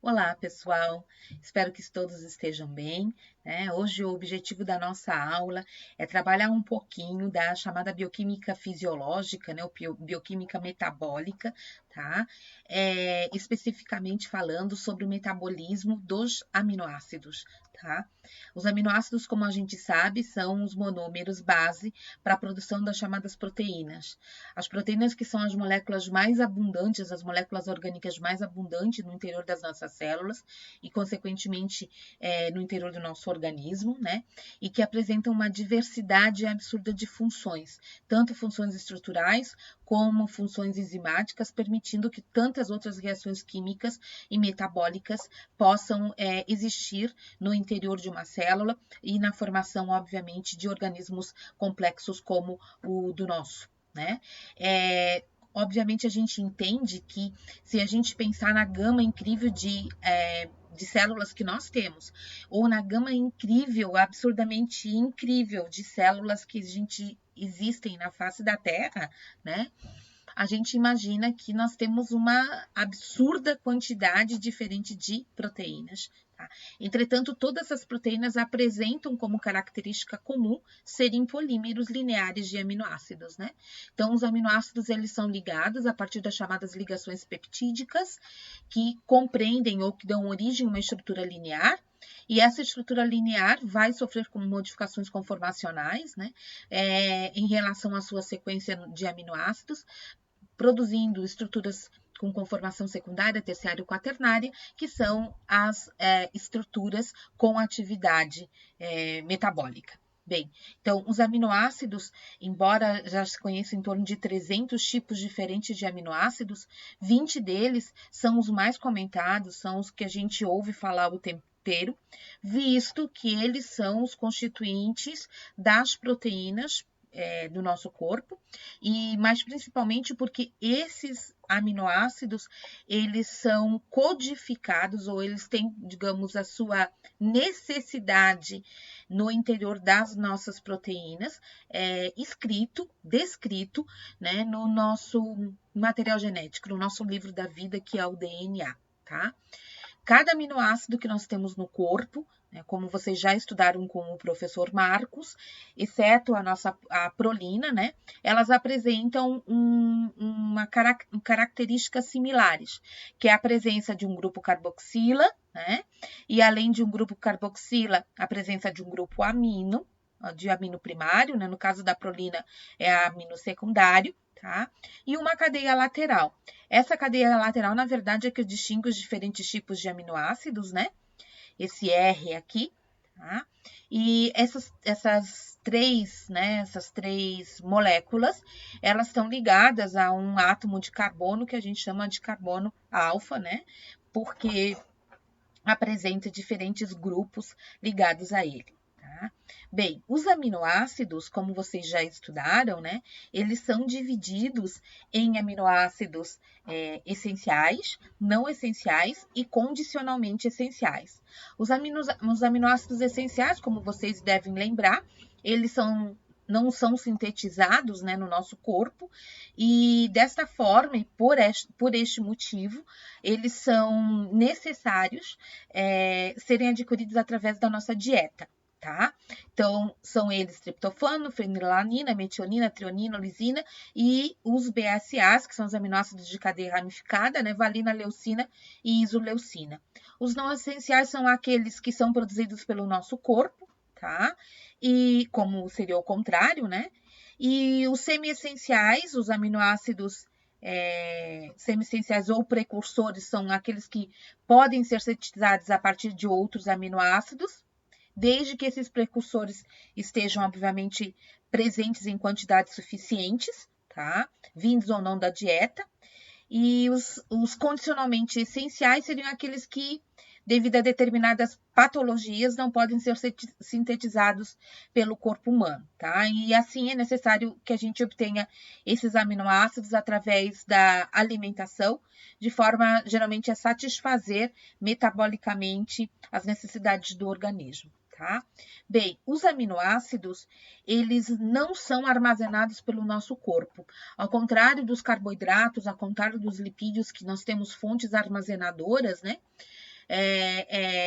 Olá, pessoal. Espero que todos estejam bem, né? Hoje o objetivo da nossa aula é trabalhar um pouquinho da chamada bioquímica fisiológica, né? Ou bioquímica metabólica, tá? Especificamente falando sobre o metabolismo dos aminoácidos, tá? Os aminoácidos, como a gente sabe, são os monômeros base para a produção das chamadas proteínas. As proteínas que são as moléculas mais abundantes, as moléculas orgânicas mais abundantes no interior das nossas células e, consequentemente, no interior do nosso organismo, né? E que apresentam uma diversidade absurda de funções, tanto funções estruturais como funções enzimáticas, permitindo que tantas outras reações químicas e metabólicas possam existir no interior de uma célula e na formação, obviamente, de organismos complexos como o do nosso, né? Obviamente, a gente entende que se a gente pensar na gama incrível de células que nós temos, ou na gama incrível, absurdamente incrível de células que existem na face da Terra, né? A gente imagina que nós temos uma absurda quantidade diferente de proteínas. Tá? Entretanto, todas as proteínas apresentam como característica comum serem polímeros lineares de aminoácidos, né? Então, os aminoácidos eles são ligados a partir das chamadas ligações peptídicas, que compreendem ou que dão origem a uma estrutura linear. E essa estrutura linear vai sofrer com modificações conformacionais, né, em relação à sua sequência de aminoácidos, produzindo estruturas com conformação secundária, terciária e quaternária, que são as estruturas com atividade metabólica. Bem, então, os aminoácidos, embora já se conheça em torno de 300 tipos diferentes de aminoácidos, 20 deles são os mais comentados, são os que a gente ouve falar o tempo inteiro, visto que eles são os constituintes das proteínas do nosso corpo, e mais principalmente porque esses aminoácidos, eles são codificados ou eles têm, digamos, a sua necessidade no interior das nossas proteínas, descrito, né, no nosso material genético, no nosso livro da vida, que é o DNA, tá? Cada aminoácido que nós temos no corpo, né, como vocês já estudaram com o professor Marcos, exceto a prolina, né, elas apresentam características similares, que é a presença de um grupo carboxila, né, e além de um grupo carboxila, a presença de um grupo amino, de amino primário, né, no caso da prolina é amino secundário, tá? E uma cadeia lateral. Essa cadeia lateral, na verdade, é que distingue os diferentes tipos de aminoácidos, né? Esse R aqui, tá? E essas três moléculas, elas estão ligadas a um átomo de carbono que a gente chama de carbono alfa, né? Porque apresenta diferentes grupos ligados a ele. Tá? Bem, os aminoácidos, como vocês já estudaram, né, eles são divididos em aminoácidos essenciais, não essenciais e condicionalmente essenciais. Os aminoácidos essenciais, como vocês devem lembrar, eles não são sintetizados, né, no nosso corpo, e desta forma, e por este motivo, eles são necessários serem adquiridos através da nossa dieta, tá? Então, são eles triptofano, fenilalanina, metionina, trionina, lisina e os BSAs, que são os aminoácidos de cadeia ramificada, né? Valina, leucina e isoleucina. Os não essenciais são aqueles que são produzidos pelo nosso corpo, tá? E como seria o contrário, né? E os semi-essenciais, os aminoácidos semi-essenciais ou precursores, são aqueles que podem ser sintetizados a partir de outros aminoácidos, desde que esses precursores estejam, obviamente, presentes em quantidades suficientes, tá? Vindos ou não da dieta. E os condicionalmente essenciais seriam aqueles que, devido a determinadas patologias, não podem ser sintetizados pelo corpo humano, tá? E assim é necessário que a gente obtenha esses aminoácidos através da alimentação, de forma geralmente a satisfazer metabolicamente as necessidades do organismo. Tá? Bem, os aminoácidos, eles não são armazenados pelo nosso corpo. Ao contrário dos carboidratos, ao contrário dos lipídios, que nós temos fontes armazenadoras, né?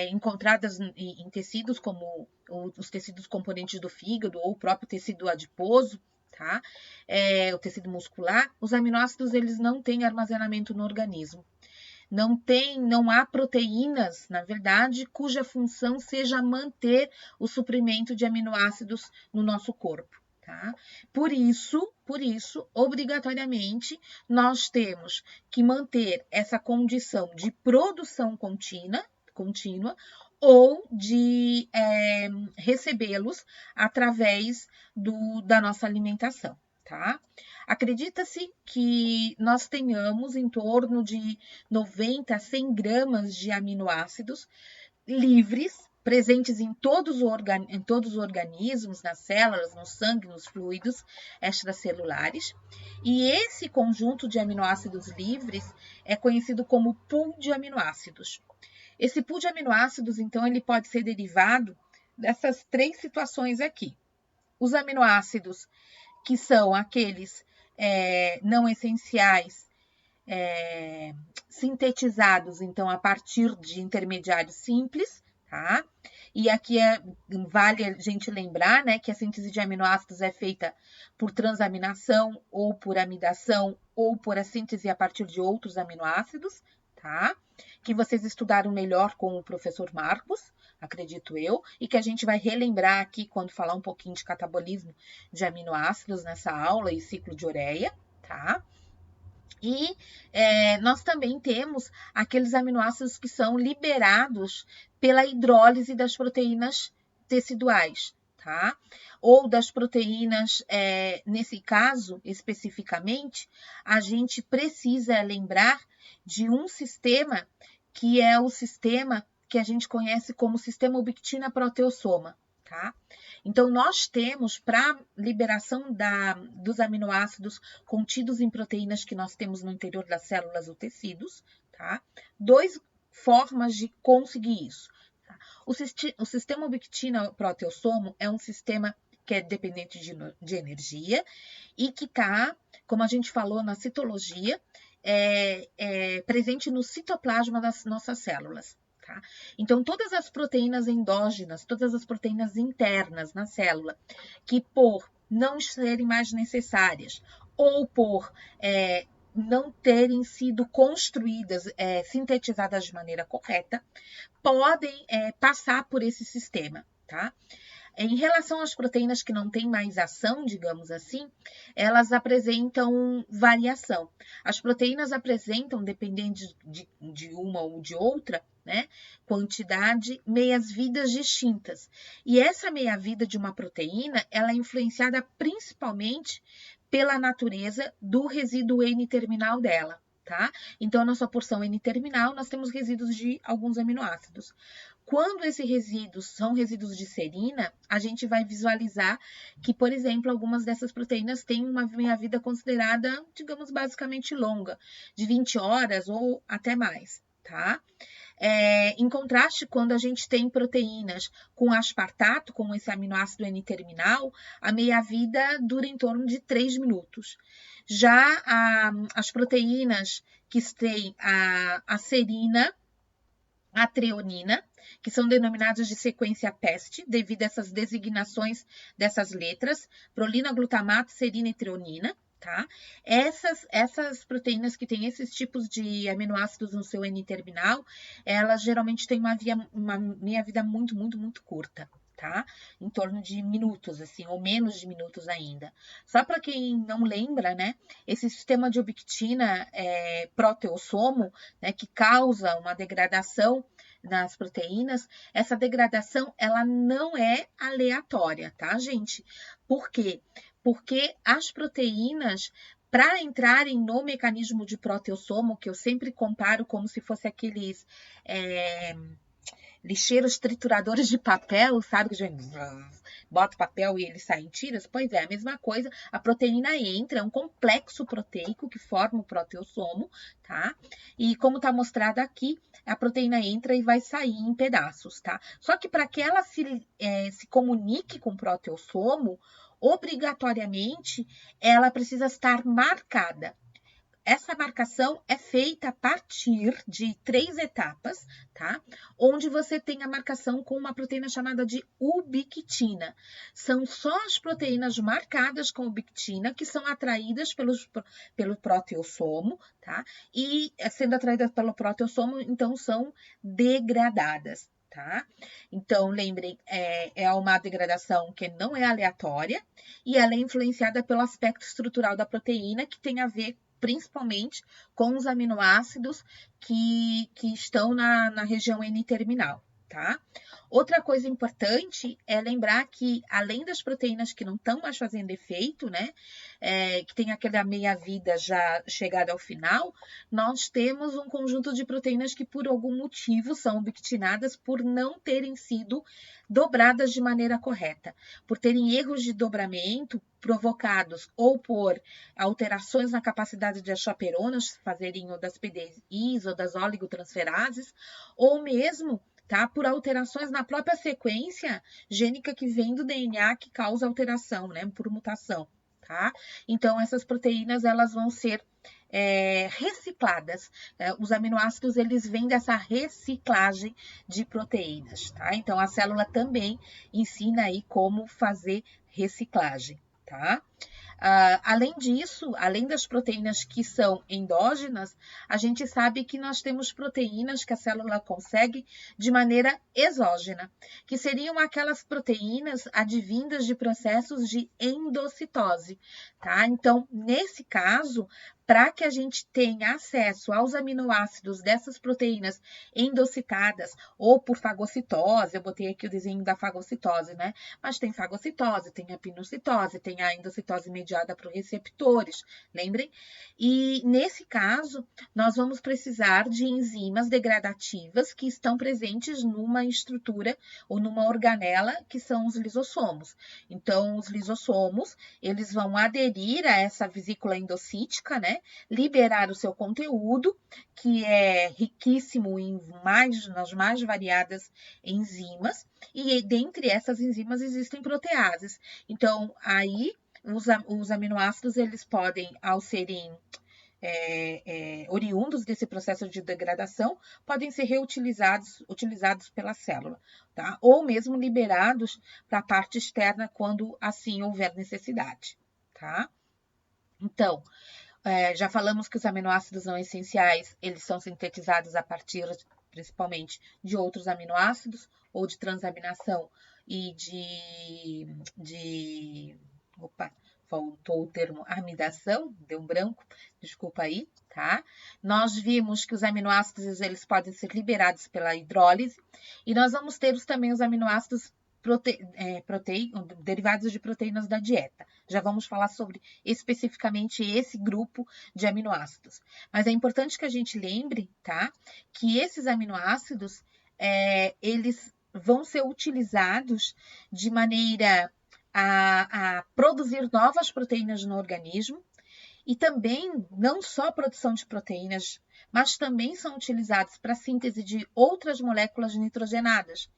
encontradas em tecidos como os tecidos componentes do fígado ou o próprio tecido adiposo, tá? O tecido muscular, os aminoácidos eles não têm armazenamento no organismo. Não há proteínas, na verdade, cuja função seja manter o suprimento de aminoácidos no nosso corpo. Tá? Por isso, obrigatoriamente, nós temos que manter essa condição de produção contínua ou de recebê-los através da nossa alimentação. Tá? Acredita-se que nós tenhamos em torno de 90 a 100 gramas de aminoácidos livres, presentes em todos os organismos, nas células, no sangue, nos fluidos extracelulares. E esse conjunto de aminoácidos livres é conhecido como pool de aminoácidos. Esse pool de aminoácidos, então, ele pode ser derivado dessas três situações aqui. Os aminoácidos que são aqueles não essenciais, sintetizados, então, a partir de intermediários simples, tá? E aqui vale a gente lembrar, né, que a síntese de aminoácidos é feita por transaminação, ou por amidação, ou por a síntese a partir de outros aminoácidos, tá? Que vocês estudaram melhor com o professor Marcos, acredito eu, e que a gente vai relembrar aqui quando falar um pouquinho de catabolismo de aminoácidos nessa aula e ciclo de ureia, tá? E nós também temos aqueles aminoácidos que são liberados pela hidrólise das proteínas teciduais, tá? Ou das proteínas, nesse caso, especificamente, a gente precisa lembrar de um sistema que é o sistema que a gente conhece como sistema ubiquitina-proteossoma, tá? Então, nós temos, para liberação dos aminoácidos contidos em proteínas que nós temos no interior das células ou tecidos, tá? Duas formas de conseguir isso. Tá? O sistema ubiquitina-proteossomo é um sistema que é dependente de energia e que está, como a gente falou na citologia, presente no citoplasma das nossas células. Tá? Então, todas as proteínas endógenas, todas as proteínas internas na célula, que por não serem mais necessárias ou por não terem sido construídas, sintetizadas de maneira correta, podem passar por esse sistema. Tá? Em relação às proteínas que não têm mais ação, digamos assim, elas apresentam variação. As proteínas apresentam, dependendo de uma ou de outra, né, quantidade, meias-vidas distintas. E essa meia-vida de uma proteína, ela é influenciada principalmente pela natureza do resíduo N-terminal dela. Tá? Então, a nossa porção N-terminal, nós temos resíduos de alguns aminoácidos. Quando esses resíduos são resíduos de serina, a gente vai visualizar que, por exemplo, algumas dessas proteínas têm uma meia-vida considerada, digamos, basicamente longa, de 20 horas ou até mais, tá? Em contraste, quando a gente tem proteínas com aspartato, com esse aminoácido N-terminal, a meia-vida dura em torno de 3 minutos. Já as proteínas que têm a serina, a treonina, que são denominadas de sequência PEST, devido a essas designações dessas letras, prolina, glutamato, serina e treonina, tá? Essas proteínas que têm esses tipos de aminoácidos no seu N-terminal, elas geralmente têm uma meia-vida muito, muito, muito curta, tá? Em torno de minutos, assim, ou menos de minutos ainda. Só para quem não lembra, né? Esse sistema de ubiquitina proteossomo, né, que causa uma degradação nas proteínas, essa degradação, ela não é aleatória, tá, gente? Por quê? Porque as proteínas, para entrarem no mecanismo de proteossomo, que eu sempre comparo como se fosse aqueles lixeiros trituradores de papel, sabe? Que a gente bota papel e ele sai em tiras. Pois é, a mesma coisa. A proteína entra, é um complexo proteico que forma o proteossomo, tá? E como tá mostrado aqui, a proteína entra e vai sair em pedaços, tá? Só que para que ela se comunique com o proteossomo, obrigatoriamente, ela precisa estar marcada. essa marcação é feita a partir de 3 etapas, tá? Onde você tem a marcação com uma proteína chamada de ubiquitina. São só as proteínas marcadas com ubiquitina que são atraídas pelo proteossomo, tá? E sendo atraídas pelo proteossomo, então são degradadas. Tá? Então, lembrem, é uma degradação que não é aleatória e ela é influenciada pelo aspecto estrutural da proteína, que tem a ver principalmente com os aminoácidos que estão na região N-terminal, tá? Outra coisa importante é lembrar que, além das proteínas que não estão mais fazendo efeito, né, que tem aquela meia-vida já chegada ao final, nós temos um conjunto de proteínas que, por algum motivo, são ubiquitinadas por não terem sido dobradas de maneira correta, por terem erros de dobramento provocados ou por alterações na capacidade de as chaperonas fazerem o das PDIs ou das oligotransferases, ou mesmo, tá, por alterações na própria sequência gênica que vem do DNA que causa alteração, né, por mutação, tá? Então, essas proteínas, elas vão ser recicladas. Os aminoácidos, eles vêm dessa reciclagem de proteínas, tá? Então, a célula também ensina aí como fazer reciclagem, tá? Além disso, além das proteínas que são endógenas, a gente sabe que nós temos proteínas que a célula consegue de maneira exógena, que seriam aquelas proteínas advindas de processos de endocitose, tá? Então, nesse caso, para que a gente tenha acesso aos aminoácidos dessas proteínas endocitadas ou por fagocitose, eu botei aqui o desenho da fagocitose, né? Mas tem fagocitose, tem a pinocitose, tem a endocitose mediada por receptores, lembrem? E nesse caso, nós vamos precisar de enzimas degradativas que estão presentes numa estrutura ou numa organela que são os lisossomos. Então, os lisossomos, eles vão aderir a essa vesícula endocítica, né? Liberar o seu conteúdo, que é riquíssimo nas mais variadas enzimas, e dentre essas enzimas existem proteases. Então, aí, os aminoácidos, eles podem, ao serem oriundos desse processo de degradação, podem ser utilizados pela célula, tá? Ou mesmo liberados para a parte externa quando assim houver necessidade, tá? Então, já falamos que os aminoácidos não essenciais, eles são sintetizados a partir, principalmente, de outros aminoácidos, ou de transaminação e opa, faltou o termo amidação, deu um branco, desculpa aí, tá? Nós vimos que os aminoácidos, eles podem ser liberados pela hidrólise, e nós vamos ter também os aminoácidos derivados de proteínas da dieta. Já vamos falar sobre especificamente esse grupo de aminoácidos. Mas é importante que a gente lembre, tá? Que esses aminoácidos, eles vão ser utilizados de maneira a produzir novas proteínas no organismo, e também não só a produção de proteínas, mas também são utilizados para a síntese de outras moléculas nitrogenadas,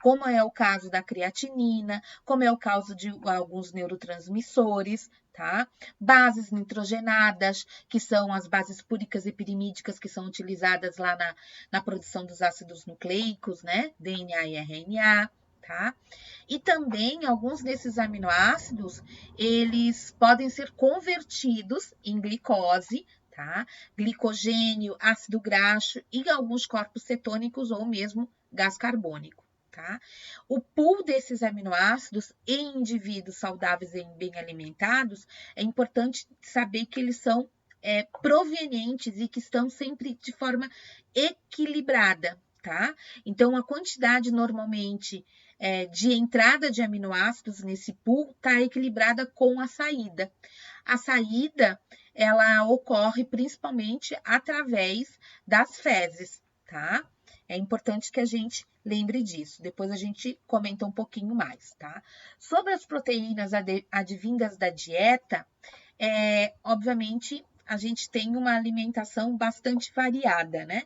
como é o caso da creatinina, como é o caso de alguns neurotransmissores, tá? Bases nitrogenadas, que são as bases púricas e pirimídicas que são utilizadas lá na produção dos ácidos nucleicos, né? DNA e RNA. Tá? E também alguns desses aminoácidos, eles podem ser convertidos em glicose, tá? Glicogênio, ácido graxo e alguns corpos cetônicos ou mesmo gás carbônico. Tá? O pool desses aminoácidos em indivíduos saudáveis e bem alimentados, é importante saber que eles são provenientes e que estão sempre de forma equilibrada, tá? Então, a quantidade normalmente de entrada de aminoácidos nesse pool está equilibrada com a saída. A saída, ela ocorre principalmente através das fezes, tá? É importante que a gente lembre disso. Depois a gente comenta um pouquinho mais, tá? Sobre as proteínas advindas da dieta, obviamente, a gente tem uma alimentação bastante variada, né?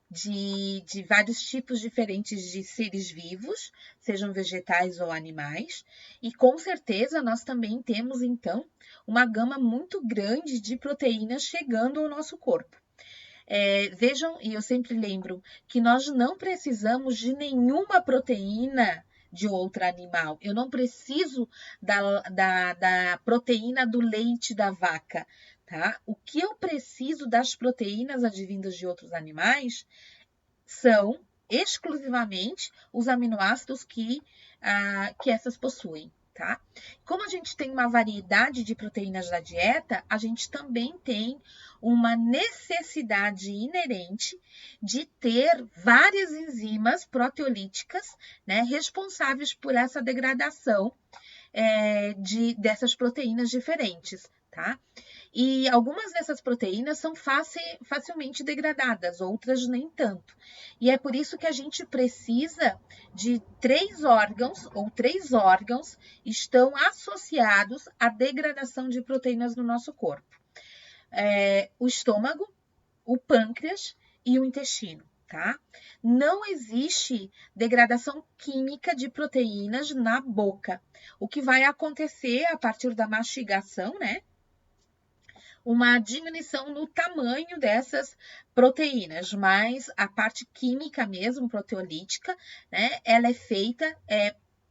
de vários tipos diferentes de seres vivos, sejam vegetais ou animais, e com certeza nós também temos, então, uma gama muito grande de proteínas chegando ao nosso corpo. Vejam, e eu sempre lembro, que nós não precisamos de nenhuma proteína de outro animal. Eu não preciso da proteína do leite da vaca, tá? O que eu preciso das proteínas advindas de outros animais são exclusivamente os aminoácidos que essas possuem, tá? Como a gente tem uma variedade de proteínas na dieta, a gente também tem uma necessidade inerente de ter várias enzimas proteolíticas, né, responsáveis por essa degradação dessas proteínas diferentes, tá? E algumas dessas proteínas são facilmente degradadas, outras nem tanto. E é por isso que a gente precisa de 3 órgãos, ou 3 órgãos estão associados à degradação de proteínas no nosso corpo. O estômago, o pâncreas e o intestino, tá? Não existe degradação química de proteínas na boca. O que vai acontecer a partir da mastigação, né? Uma diminuição no tamanho dessas proteínas, mas a parte química mesmo, proteolítica, né, ela é feita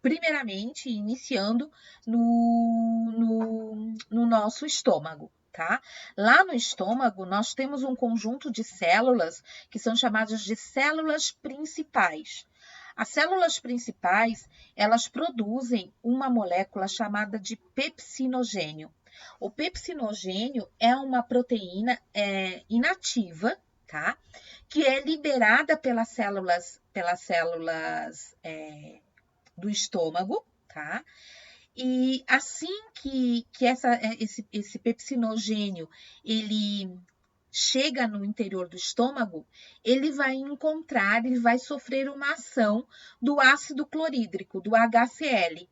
primeiramente iniciando no nosso estômago. Tá? Lá no estômago, nós temos um conjunto de células que são chamadas de células principais. As células principais, elas produzem uma molécula chamada de pepsinogênio. O pepsinogênio é uma proteína inativa, tá? Que é liberada pelas células do estômago, tá? E assim que esse pepsinogênio ele chega no interior do estômago, ele vai sofrer uma ação do ácido clorídrico, do HCl.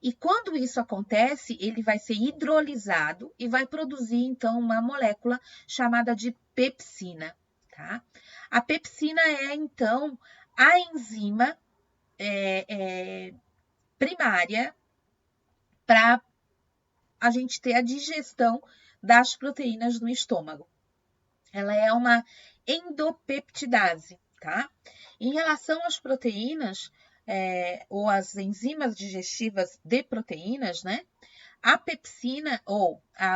E quando isso acontece, ele vai ser hidrolisado e vai produzir, então, uma molécula chamada de pepsina, tá? A pepsina é, então, a enzima primária para a gente ter a digestão das proteínas no estômago. Ela é uma endopeptidase, tá? Em relação às proteínas, ou as enzimas digestivas de proteínas, né? A pepsina,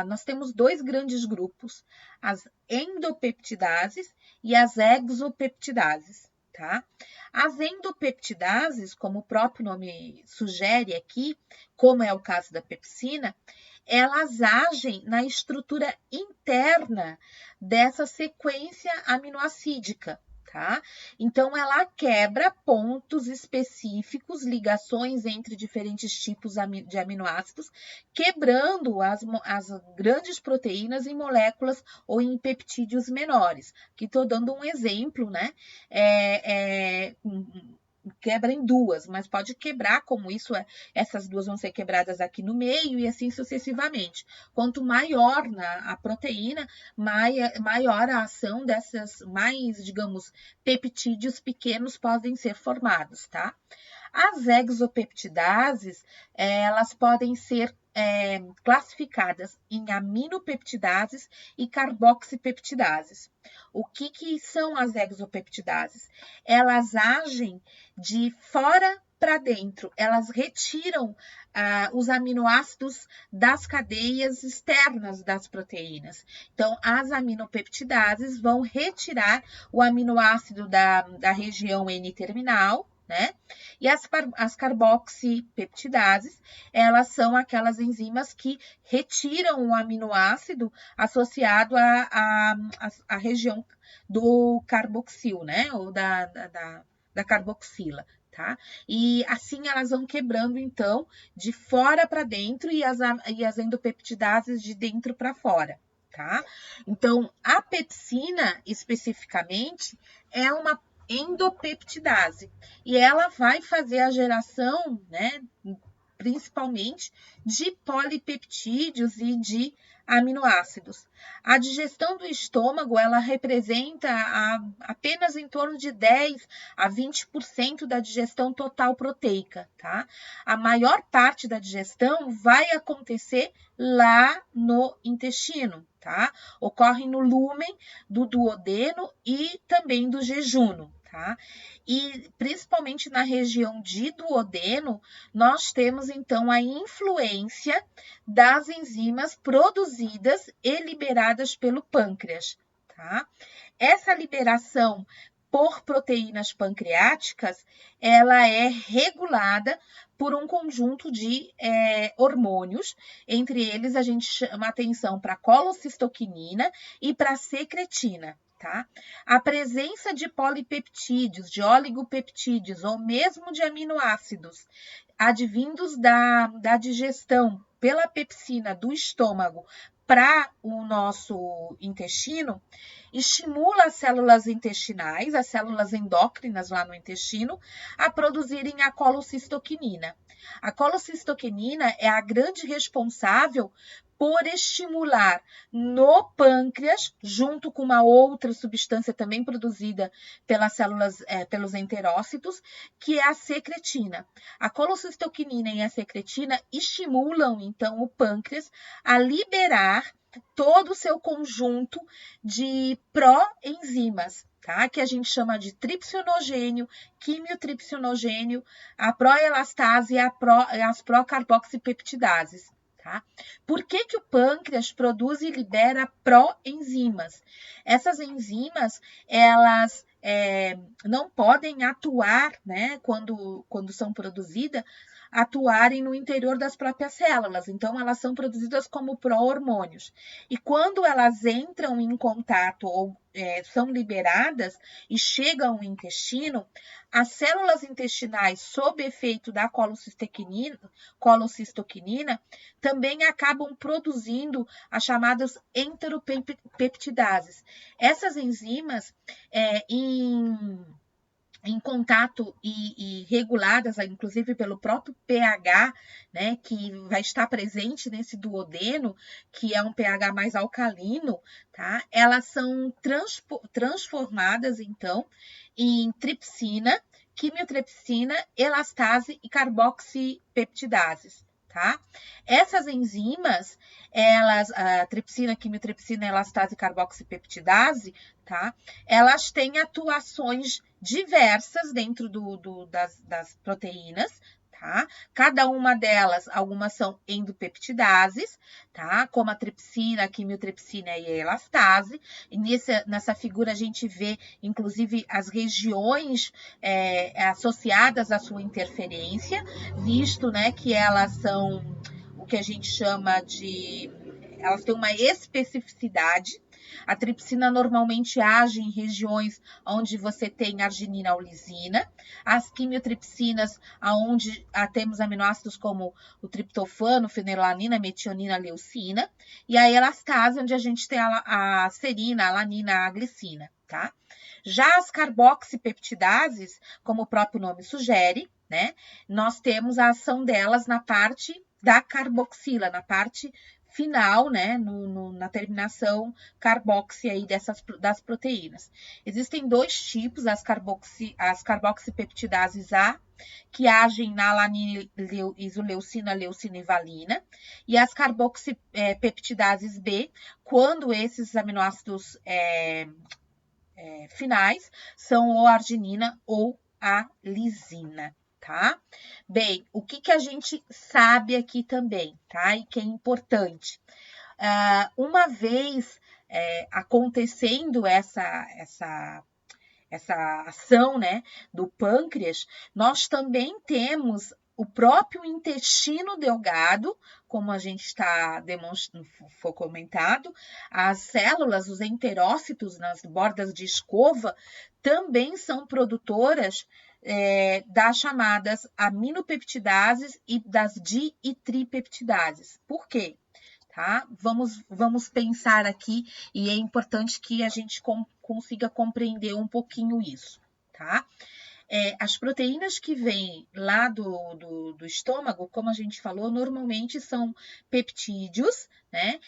nós temos 2 grandes grupos, as endopeptidases e as exopeptidases, tá? As endopeptidases, como o próprio nome sugere aqui, como é o caso da pepsina, elas agem na estrutura interna dessa sequência aminoacídica, tá? Então, ela quebra pontos específicos, ligações entre diferentes tipos de aminoácidos, quebrando as grandes proteínas em moléculas ou em peptídeos menores. Aqui estou dando um exemplo, né? Quebra em 2, mas pode quebrar como essas 2 vão ser quebradas aqui no meio e assim sucessivamente. Quanto maior a proteína, maior a ação dessas digamos, peptídeos pequenos podem ser formados, tá? As exopeptidases, elas podem ser classificadas em aminopeptidases e carboxipeptidases. O que são as exopeptidases? Elas agem de fora para dentro, elas retiram os aminoácidos das cadeias externas das proteínas. Então, as aminopeptidases vão retirar o aminoácido da região N-terminal, né? E as carboxipeptidases, elas são aquelas enzimas que retiram o aminoácido associado à região do carboxil, né? Ou da carboxila, tá? E assim elas vão quebrando, então, de fora para dentro e as endopeptidases de dentro para fora, tá? Então, a pepsina, especificamente, é uma endopeptidase e ela vai fazer a geração, né, principalmente de polipeptídeos e de aminoácidos. A digestão do estômago, ela representa apenas em torno de 10 a 20% da digestão total proteica, tá? A maior parte da digestão vai acontecer lá no intestino, tá? Ocorre no lúmen do duodeno e também do jejuno, tá? E principalmente na região de duodeno, nós temos então a influência das enzimas produzidas e liberadas pelo pâncreas, tá? Essa liberação por proteínas pancreáticas, ela é regulada por um conjunto de hormônios, entre eles a gente chama atenção para a colocistoquinina e para a secretina. Tá? A presença de polipeptídeos, de oligopeptídeos ou mesmo de aminoácidos advindos da digestão pela pepsina do estômago para o nosso intestino, estimula as células intestinais, as células endócrinas lá no intestino, a produzirem a colocistoquinina. A colocistoquinina é a grande responsável por estimular no pâncreas, junto com uma outra substância também produzida pelas células, pelos enterócitos, que é a secretina. A colocistoquinina e a secretina estimulam, então, o pâncreas a liberar todo o seu conjunto de proenzimas, tá? Que a gente chama de tripsinogênio, quimiotripsinogênio, a proelastase e as procarboxipeptidases. Tá? Por que o pâncreas produz e libera proenzimas? Essas enzimas, elas não podem atuar, né, quando são produzidas, atuarem no interior das próprias células. Então, elas são produzidas como pró-hormônios. E quando elas entram em contato ou são liberadas e chegam ao intestino, as células intestinais, sob efeito da colocistoquinina, também acabam produzindo as chamadas enteropeptidases. Essas enzimas, em contato e reguladas, inclusive pelo próprio pH, né, que vai estar presente nesse duodeno, que é um pH mais alcalino, tá? Elas são transformadas, então, em tripsina, quimiotripsina, elastase e carboxipeptidases. Tá? Essas enzimas, a tripsina, quimiotripsina, elastase e carboxipeptidase, tá? Elas têm atuações diversas dentro das proteínas, tá? Cada uma delas, algumas são endopeptidases, tá? Como a tripsina, a quimiotripsina e a elastase. E nessa figura a gente vê, inclusive, as regiões associadas à sua interferência, visto, né, que elas são o que a gente chama de... Elas têm uma especificidade. A tripsina normalmente age em regiões onde você tem arginina ou lisina. As quimiotripsinas, onde temos aminoácidos como o triptofano, fenilalanina, metionina, leucina. E a elastase, onde a gente tem a serina, a alanina, a glicina, tá? Já as carboxipeptidases, como o próprio nome sugere, né? Nós temos a ação delas na parte da carboxila, na parte final, né, na terminação carboxi aí das proteínas. Existem dois tipos, as carboxipeptidases A, que agem na alanina, isoleucina, leucina e valina, e as carboxipeptidases B, quando esses aminoácidos finais são ou a arginina ou a lisina. Tá? Bem, o que a gente sabe aqui também, tá? E que é importante. Uma vez acontecendo essa ação, né, do pâncreas, nós também temos o próprio intestino delgado, como a gente está demonstrando, foi comentado, as células, os enterócitos nas bordas de escova, também são produtoras das chamadas aminopeptidases e das di e tripeptidases. Por quê? Tá? Vamos pensar aqui, e é importante que a gente consiga compreender um pouquinho isso, tá? as proteínas que vêm lá do estômago, como a gente falou, normalmente são peptídeos, né?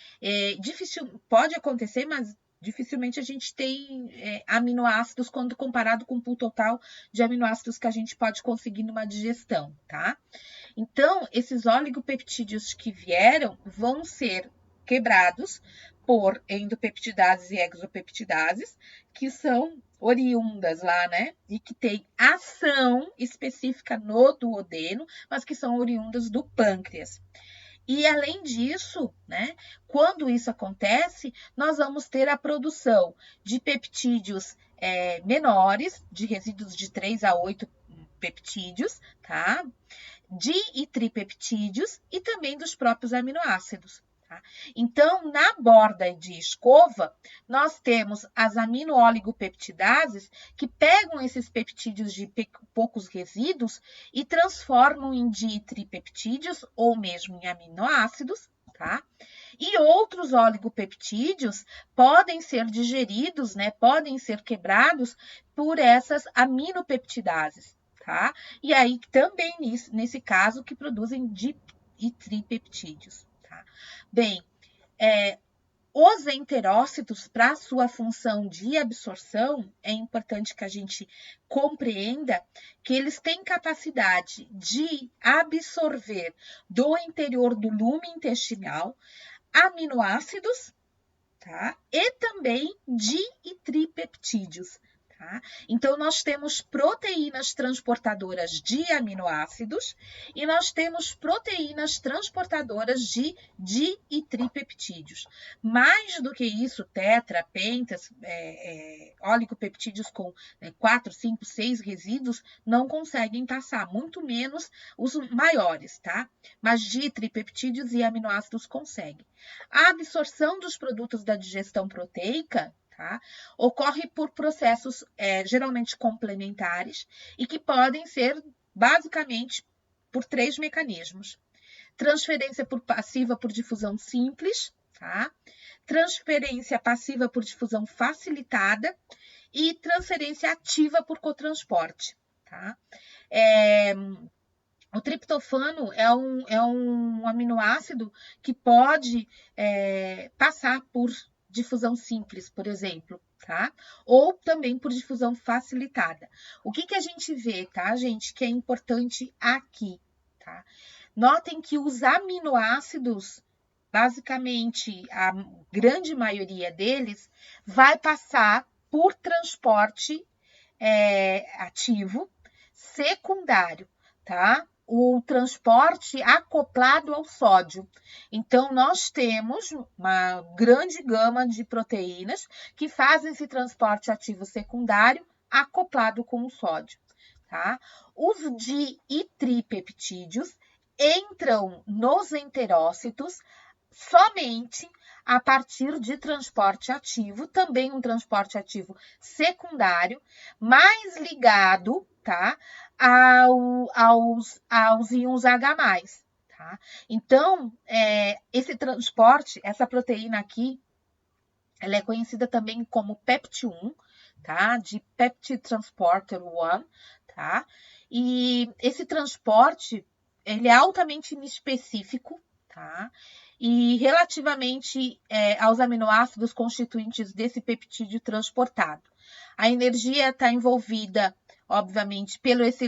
Pode acontecer, mas dificilmente a gente tem aminoácidos quando comparado com o pool total de aminoácidos que a gente pode conseguir numa digestão, tá? Então, esses oligopeptídeos que vieram vão ser quebrados por endopeptidases e exopeptidases, que são oriundas lá, né? E que têm ação específica no duodeno, mas que são oriundas do pâncreas. E além disso, né, quando isso acontece, nós vamos ter a produção de peptídeos menores, de resíduos de 3 a 8 peptídeos, tá? De e tripeptídeos e também dos próprios aminoácidos. Tá? Então, na borda de escova, nós temos as amino-oligopeptidases que pegam esses peptídeos de poucos resíduos e transformam em di e tripeptídeos ou mesmo em aminoácidos, tá? E outros oligopeptídeos podem ser digeridos, né? Podem ser quebrados por essas aminopeptidases. Tá? E aí também nesse caso que produzem di e tripeptídeos. Tá? Bem, os enterócitos, para sua função de absorção, é importante que a gente compreenda que eles têm capacidade de absorver do interior do lume intestinal aminoácidos, tá? E também di e tripeptídeos. Tá? Então, nós temos proteínas transportadoras de aminoácidos e nós temos proteínas transportadoras de di e tripeptídeos. Mais do que isso, tetra, pentas, oligopeptídeos com 4, 5, 6 resíduos não conseguem passar, muito menos os maiores, tá? Mas di e tripeptídeos e aminoácidos conseguem. A absorção dos produtos da digestão proteica, tá? Ocorre por processos geralmente complementares e que podem ser basicamente por 3 mecanismos. Transferência passiva por difusão simples, tá? Transferência passiva por difusão facilitada e transferência ativa por cotransporte. Tá? O triptofano é um aminoácido que pode passar por difusão simples, por exemplo, tá? Ou também por difusão facilitada. O que a gente vê, tá, gente, que é importante aqui, tá? Notem que os aminoácidos, basicamente, a grande maioria deles, vai passar por transporte ativo secundário, tá? O transporte acoplado ao sódio. Então, nós temos uma grande gama de proteínas que fazem esse transporte ativo secundário acoplado com o sódio. Tá? Os di e tripeptídeos entram nos enterócitos somente a partir de transporte ativo, também um transporte ativo secundário, mais ligado, tá, aos íons H+. Tá? Então, esse transporte, essa proteína aqui, ela é conhecida também como PEPT1, tá? De Peptide Transporter 1, tá? E esse transporte, ele é altamente inespecífico, tá? E relativamente aos aminoácidos constituintes desse peptídeo transportado. A energia está envolvida, obviamente, pelo esse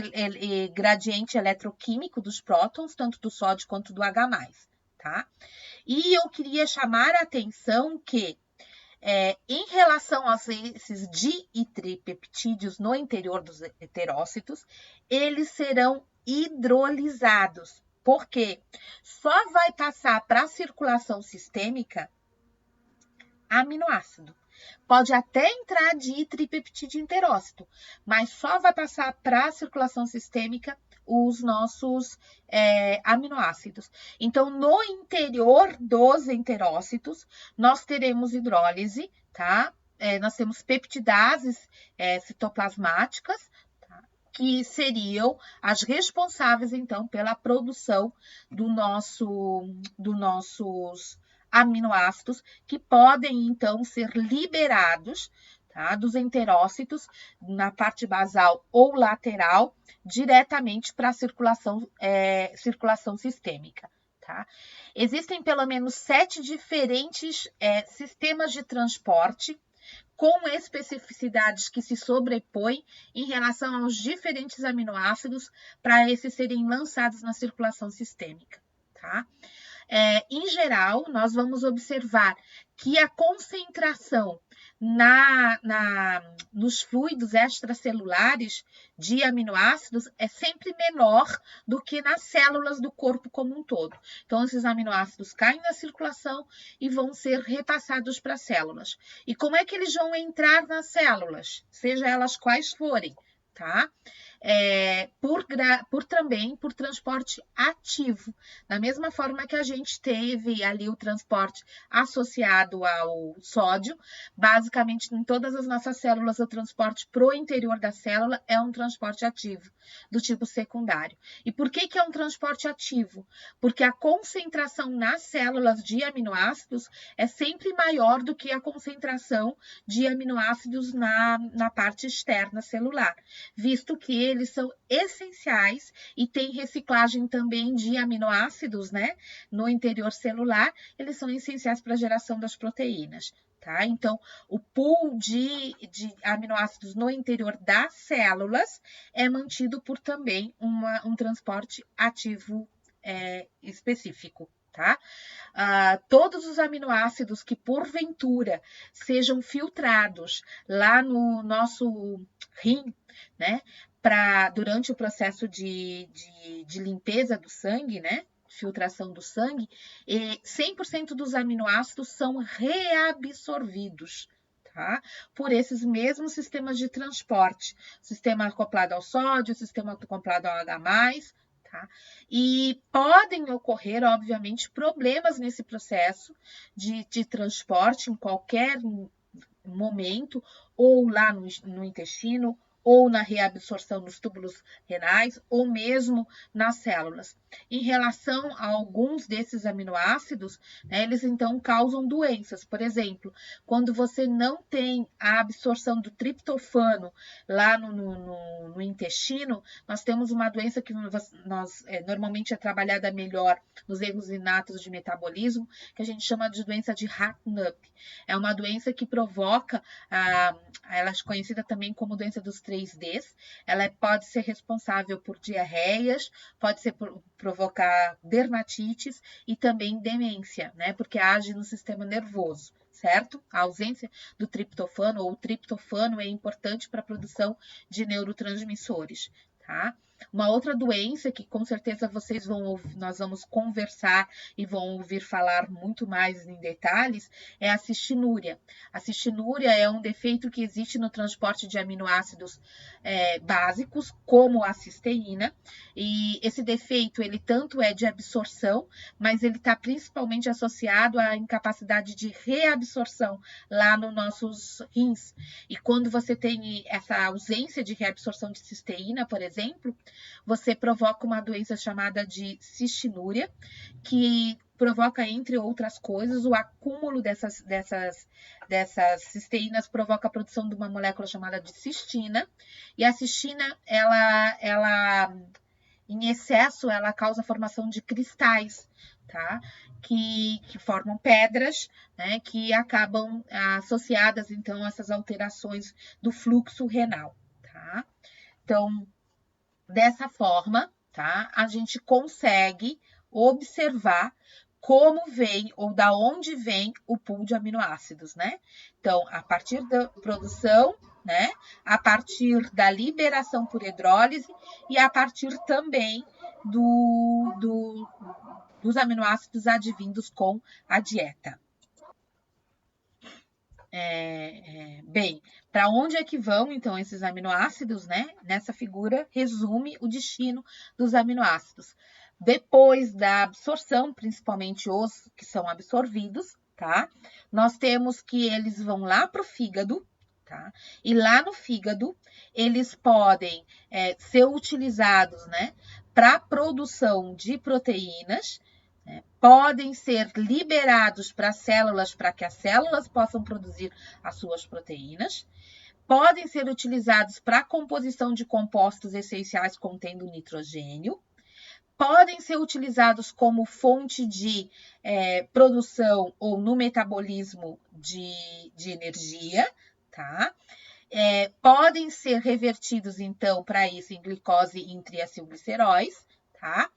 gradiente eletroquímico dos prótons, tanto do sódio quanto do H+, tá? E eu queria chamar a atenção que, em relação a esses di e tripeptídeos no interior dos heterócitos, eles serão hidrolisados. Por quê? Só vai passar para a circulação sistêmica aminoácido. Pode até entrar di e tripeptídeo interócito, mas só vai passar para a circulação sistêmica os nossos aminoácidos. Então, no interior dos enterócitos, nós teremos hidrólise, tá? Nós temos peptidases citoplasmáticas, tá? Que seriam as responsáveis, então, pela produção dos nossos aminoácidos, que podem, então, ser liberados, tá? Dos enterócitos, na parte basal ou lateral, diretamente para a circulação sistêmica. Tá? Existem pelo menos 7 diferentes sistemas de transporte com especificidades que se sobrepõem em relação aos diferentes aminoácidos para esses serem lançados na circulação sistêmica. Tá? Em geral, nós vamos observar que a concentração nos fluidos extracelulares de aminoácidos é sempre menor do que nas células do corpo como um todo. Então, esses aminoácidos caem na circulação e vão ser repassados para as células. E como é que eles vão entrar nas células, seja elas quais forem, tá? Também por transporte ativo. Da mesma forma que a gente teve ali o transporte associado ao sódio, basicamente em todas as nossas células o transporte para o interior da célula é um transporte ativo, do tipo secundário. E por que é um transporte ativo? Porque a concentração nas células de aminoácidos é sempre maior do que a concentração de aminoácidos na parte externa celular, visto que eles são essenciais e tem reciclagem também de aminoácidos, né? No interior celular, eles são essenciais para a geração das proteínas. Tá? Então, o pool de aminoácidos no interior das células é mantido por também um transporte ativo específico. Tá? Todos os aminoácidos que porventura sejam filtrados lá no nosso rim, né? Durante o processo de limpeza do sangue, né? Filtração do sangue, 100% dos aminoácidos são reabsorvidos, tá? Por esses mesmos sistemas de transporte, sistema acoplado ao sódio, sistema acoplado ao H+, tá? E podem ocorrer, obviamente, problemas nesse processo de transporte em qualquer momento, ou lá no intestino, ou na reabsorção nos túbulos renais, ou mesmo nas células. Em relação a alguns desses aminoácidos, né, eles então causam doenças. Por exemplo, quando você não tem a absorção do triptofano lá no intestino, nós temos uma doença que normalmente é trabalhada melhor nos erros inatos de metabolismo, que a gente chama de doença de Hartnup. É uma doença que provoca, ela é conhecida também como doença dos 3Ds, ela pode ser responsável por diarreias, pode provocar dermatites e também demência, né? Porque age no sistema nervoso, certo? A ausência do triptofano ou o triptofano é importante para a produção de neurotransmissores, tá? Uma outra doença que com certeza nós vamos conversar e vão ouvir falar muito mais em detalhes é a cistinúria. A cistinúria é um defeito que existe no transporte de aminoácidos básicos, como a cisteína, e esse defeito ele tanto é de absorção, mas ele está principalmente associado à incapacidade de reabsorção lá nos nossos rins. E quando você tem essa ausência de reabsorção de cisteína, por exemplo, você provoca uma doença chamada de cistinúria, que provoca, entre outras coisas, o acúmulo dessas cisteínas provoca a produção de uma molécula chamada de cistina, e a cistina, ela em excesso, ela causa a formação de cristais, tá? Que formam pedras, né? Que acabam associadas, então, a essas alterações do fluxo renal, tá? Então, dessa forma, tá? A gente consegue observar como vem ou da onde vem o pool de aminoácidos, né? Então, a partir da produção, né? A partir da liberação por hidrólise e a partir também dos aminoácidos advindos com a dieta. Bem, para onde é que vão, então, esses aminoácidos, né? Nessa figura, resume o destino dos aminoácidos. Depois da absorção, principalmente os que são absorvidos, tá? Nós temos que eles vão lá para o fígado, tá? E lá no fígado, eles podem ser utilizados, né? Para a produção de proteínas, podem ser liberados para as células, para que as células possam produzir as suas proteínas, podem ser utilizados para a composição de compostos essenciais contendo nitrogênio, podem ser utilizados como fonte de produção ou no metabolismo de energia, tá? Podem ser revertidos, então, para isso, em glicose e em triacilgliceróis, tá?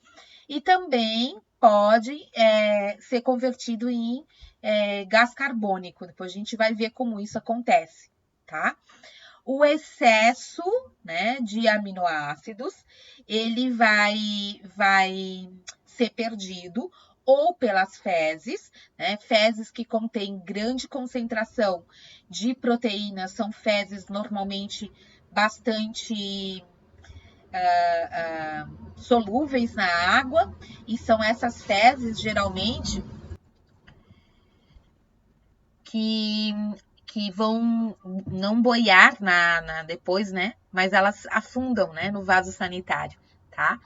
E também pode ser convertido em gás carbônico. Depois a gente vai ver como isso acontece, tá? O excesso, né, de aminoácidos, ele vai ser perdido ou pelas fezes, né? Fezes que contêm grande concentração de proteínas são fezes normalmente bastante solúveis na água, e são essas fezes geralmente que vão não boiar depois, né? Mas elas afundam, né, no vaso sanitário, tá?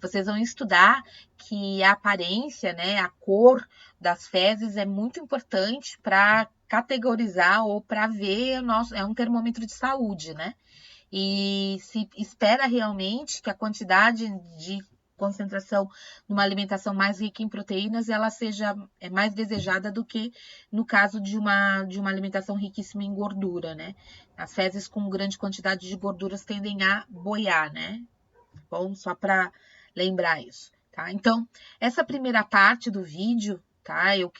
Vocês vão estudar que a aparência, né, a cor das fezes é muito importante para categorizar ou para ver é um termômetro de saúde, né? E se espera realmente que a quantidade de concentração numa alimentação mais rica em proteínas, ela seja mais desejada do que no caso de uma alimentação riquíssima em gordura, né? As fezes com grande quantidade de gorduras tendem a boiar, né? Bom, só para lembrar isso, tá? Então, essa primeira parte do vídeo, tá? Eu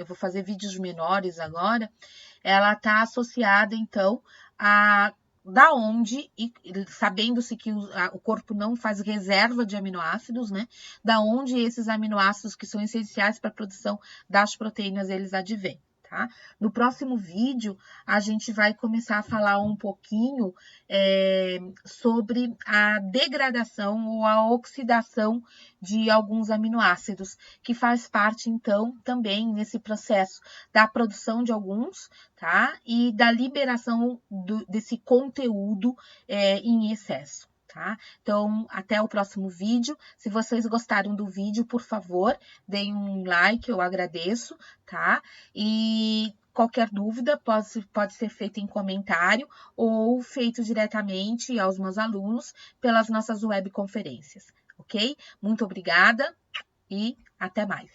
vou fazer vídeos menores agora, ela tá associada, então, a da onde, e sabendo-se que o corpo não faz reserva de aminoácidos, né? Da onde esses aminoácidos que são essenciais para a produção das proteínas, eles advêm, tá? No próximo vídeo, a gente vai começar a falar um pouquinho sobre a degradação ou a oxidação de alguns aminoácidos, que faz parte, então, também nesse processo da produção de alguns, tá? E da liberação desse conteúdo em excesso. Tá? Então, até o próximo vídeo. Se vocês gostaram do vídeo, por favor, deem um like, eu agradeço, tá? E qualquer dúvida pode ser feita em comentário ou feito diretamente aos meus alunos pelas nossas webconferências, ok? Muito obrigada e até mais.